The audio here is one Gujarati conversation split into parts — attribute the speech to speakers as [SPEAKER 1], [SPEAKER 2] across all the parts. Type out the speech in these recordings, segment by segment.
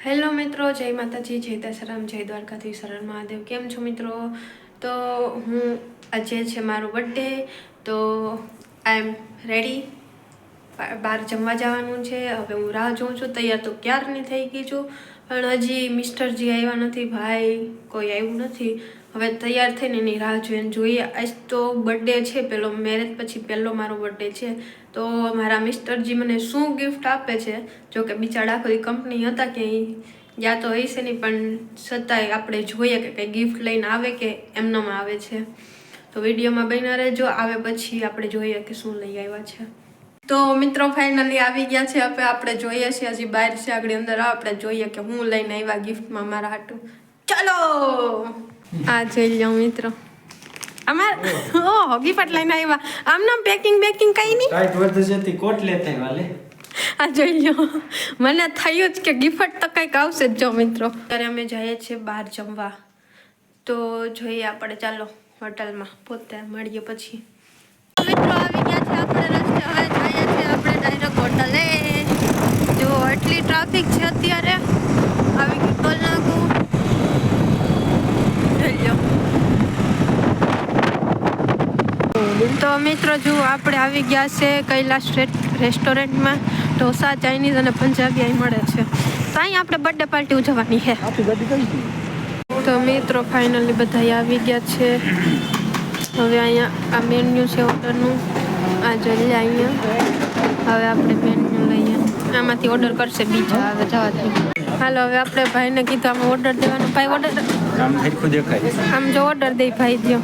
[SPEAKER 1] હેલો મિત્રો, જય માતાજી, જય દશરામ, જય દ્વારકાથી શરણ મહાદેવ. કેમ છો મિત્રો? તો હું આજે છે મારો બર્થડે, તો આઈ એમ રેડી. બહાર જમવા જવાનું છે. હવે હું રાહ જોઉં છું. તૈયાર તો ક્યારની થઈ ગઈ છું, પણ હજી મિસ્ટરજી આવ્યા નથી, ભાઈ કોઈ આવ્યું નથી. હવે તૈયાર થઈને એની રાહ જોઈએ. આજ તો બર્થડે છે, પેલો મેરેજ પછી પહેલો મારો બર્થડે છે. તો મારા મિસ્ટરજી મને શું ગિફ્ટ આપે છે, જો કે બિચારા આખી કંપની હતા કે યા તો હશે નહીં, પણ છતાંય આપણે જોઈએ કે કંઈ ગિફ્ટ લઈને આવે કે એમનામ આવે છે. તો વિડીયોમાં બન્યા રહેજો. આવે પછી આપણે જોઈએ કે શું લઈ આવ્યા છે. તો મિત્રો ફાઇનલી આવી ગયા છે. હવે આપણે જોઈએ છીએ, હજી બહાર છે, આગળ અંદર આપણે જોઈએ કે હું લઈને આવ્યા ગિફ્ટમાં મારા હાટું. ચાલો આ જોઈ લો મિત્રો, અમાર ઓહો ગિફ્ટ લઈને આવ્યા. આમ નામ પેકિંગ કઈ નહીં,
[SPEAKER 2] ટાઈટ વર્ધ જતી કોટ લેતા વાલે.
[SPEAKER 1] આ જોઈ લો, મને થયું જ કે ગિફ્ટ તો કંઈક આવશે જ. જો મિત્રો ત્યારે અમે જઈએ છીએ બહાર જમવા, તો જોઈએ આપણે. ચાલો હોટલમાં પોતે મળીએ પછી. મિત્રો આવી ગયા છે આપણે રસ્તે. હવે જઈએ છીએ આપણે ડાયરેક્ટ હોટલે. જો એટલી ટ્રાફિક છે અત્યારે. આવી ગયું ટોલ નાકું. જોઈ લો. તો મિત્રો જો આપણે આવી ગયા છે કૈલાશ રેસ્ટોરન્ટમાં. ઢોસા, ચાઇનીઝ અને પંજાબી અહીં મળે છે. તો અહીં આપણે બર્થડે પાર્ટી ઉજવવાની છે. તો મિત્રો ફાઇનલી બધા આવી ગયા છે. હવે અહીંયા આ મેન્યુ છે ઓર્ડરનું. આ જોઈએ અહીંયા. હવે આપણે મેન્યુ લઈએ, આમાંથી ઓર્ડર કરશે બીજા. હવે જવા દઈએ. હાલો હવે આપણે ભાઈને કીધું આમાં ઓર્ડર દેવાનો. ભાઈ ઓર્ડર
[SPEAKER 2] આમ હરખું દેખાય.
[SPEAKER 1] આમ જો ઓર્ડર દે ભાઈ દો.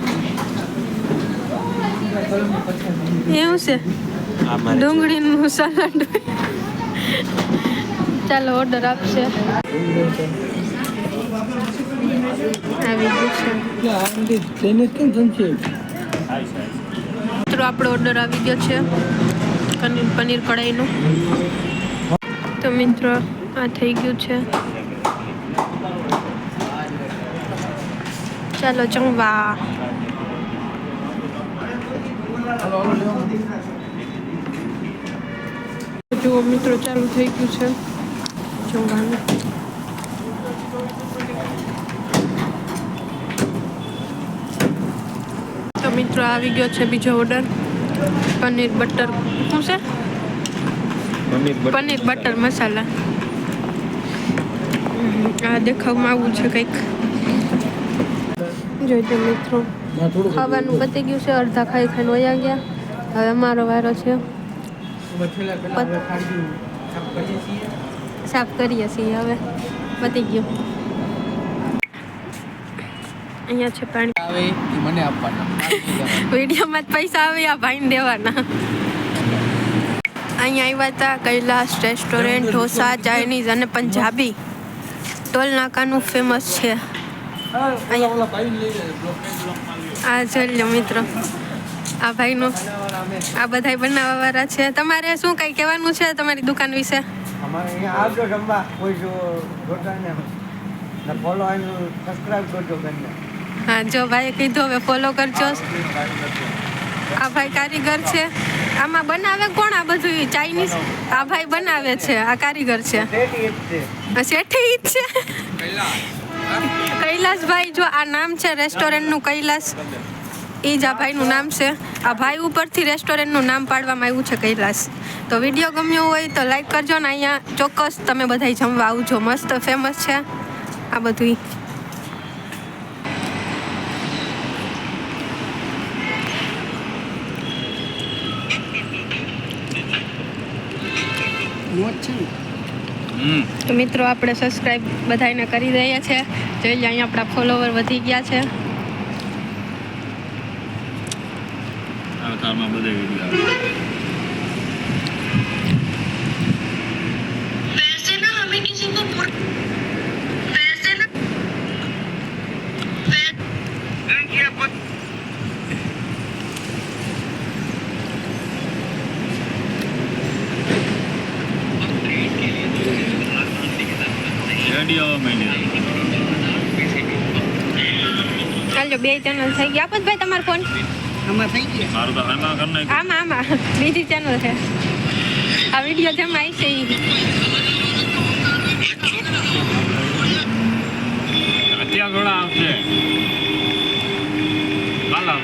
[SPEAKER 1] એવું છે ડુંગળીનું સલાડ. ચાલો ઓર્ડર આપશે. આવી ગયું છે મિત્રો, આપણો ઓર્ડર આવી ગયો છે પનીર કઢાઈનું. તો મિત્રો આ થઈ ગયું છે. ચાલો જમવા. જુઓ મિત્રો ચાલુ થઈ ગયું છે જમવાનું. તો મિત્રો આવી ગયો છે બીજો ઓર્ડર. પનીર બટર શું છે? પનીર બટર મસાલા. આ દેખાવમાં આવું છે કંઈક. જોઈજો મિત્રો ખાવાનું પતી ગયું છે. અડધા ખાઈ ખાઈને વયા ગયા. હવે અમારો વારો છે. સાફ કરીએ છીએ. હવે પતી ગયું. અહીંયા છે પાણી.
[SPEAKER 2] મને આપવાના
[SPEAKER 1] વિડીયોમાં જ પૈસા આવે આ ભાઈને દેવાના. અહીંયા આવ્યા હતા કૈલાશ રેસ્ટોરન્ટ. ઢોસા, ચાઇનીઝ અને પંજાબી. ટોલ નાકાનું ફેમસ છે. આ જોઈ લો મિત્રો, આ ભાઈનું. આ બધા બનાવવા વાળા છે. તમારે શું કઈ કહેવાનું છે તમારી દુકાન વિશે?
[SPEAKER 2] અમારે અહીંયા આવજો જમવા. કોઈ જો જોતાને ફોલો અને સબસ્ક્રાઇબ કરજો બેનને.
[SPEAKER 1] હા જો ભાઈએ કીધું, હવે ફોલો કરજો. આ ભાઈ કારીગર છે. આમાં બનાવે કોણ આ બધું? ચાઇનીઝ. આ ભાઈ બનાવે છે, આ કારીગર છે. શેઠી જ છે કૈલાશભાઈ. જો આ નામ છે રેસ્ટોરન્ટનું કૈલાશ, એ જ આ ભાઈનું નામ છે. આ ભાઈ ઉપરથી રેસ્ટોરન્ટનું નામ પાડવામાં આવ્યું છે કૈલાશ. તો વિડીયો ગમ્યો હોય તો લાઈક કરજો ને અહીંયા ચોક્કસ તમે બધા જમવા આવજો. મસ્ત ફેમસ છે આ બધું. તો મિત્રો આપણે સબસ્ક્રાઈબ બધાને કરી રહ્યા છે. જોઈ લે અહીંયા આપણા ફોલોવર વધી ગયા છે. ચાલો 2 ચેનલ થઈ ગયા. આપો ભાઈ તમારો ફોન. આમાં થઈ ગયા. આમાં બીજી ચેનલ છે. આ વિડીયો જેમાં આવી છે
[SPEAKER 3] છે કાલા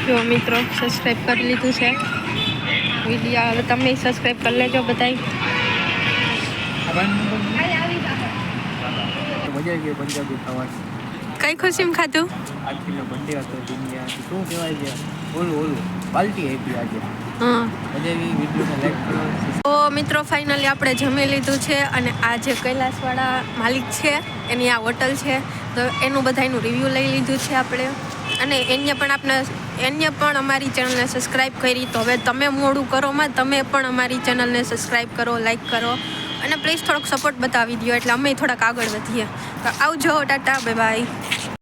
[SPEAKER 1] જો મિત્રો સબસ્ક્રાઈબ કરી લીધું છે વિડીયો. હવે તમે સબસ્ક્રાઈબ કરી લેજો બધાય.
[SPEAKER 2] મજા આવી પંજાબી ખાવાની.
[SPEAKER 1] કઈ ખુશીમાં ખાધું?
[SPEAKER 2] આજનો બર્થડે હતો દુનિયા શું કહેવાય છે ઓલું પાર્ટી આપી આજે.
[SPEAKER 1] હા.
[SPEAKER 2] મજા આવી. વિડીયોને લાઈક કરો.
[SPEAKER 1] તો મિત્રો ફાઇનલી આપણે જમી લીધું છે અને આ જે કૈલાસવાળા માલિક છે એની આ હોટલ છે તો એનું બધાનું રિવ્યૂ લઈ લીધું છે આપણે. અને એને પણ અમારી ચેનલને સબસ્ક્રાઈબ કરી. તો હવે તમે મોડું કરો માં, તમે પણ અમારી ચેનલને સબસ્ક્રાઈબ કરો, લાઈક કરો અને પ્લીઝ થોડોક સપોર્ટ બતાવી દો એટલે અમે થોડાક આગળ વધીએ. તો આવજો, ટાટા, બાય બાય.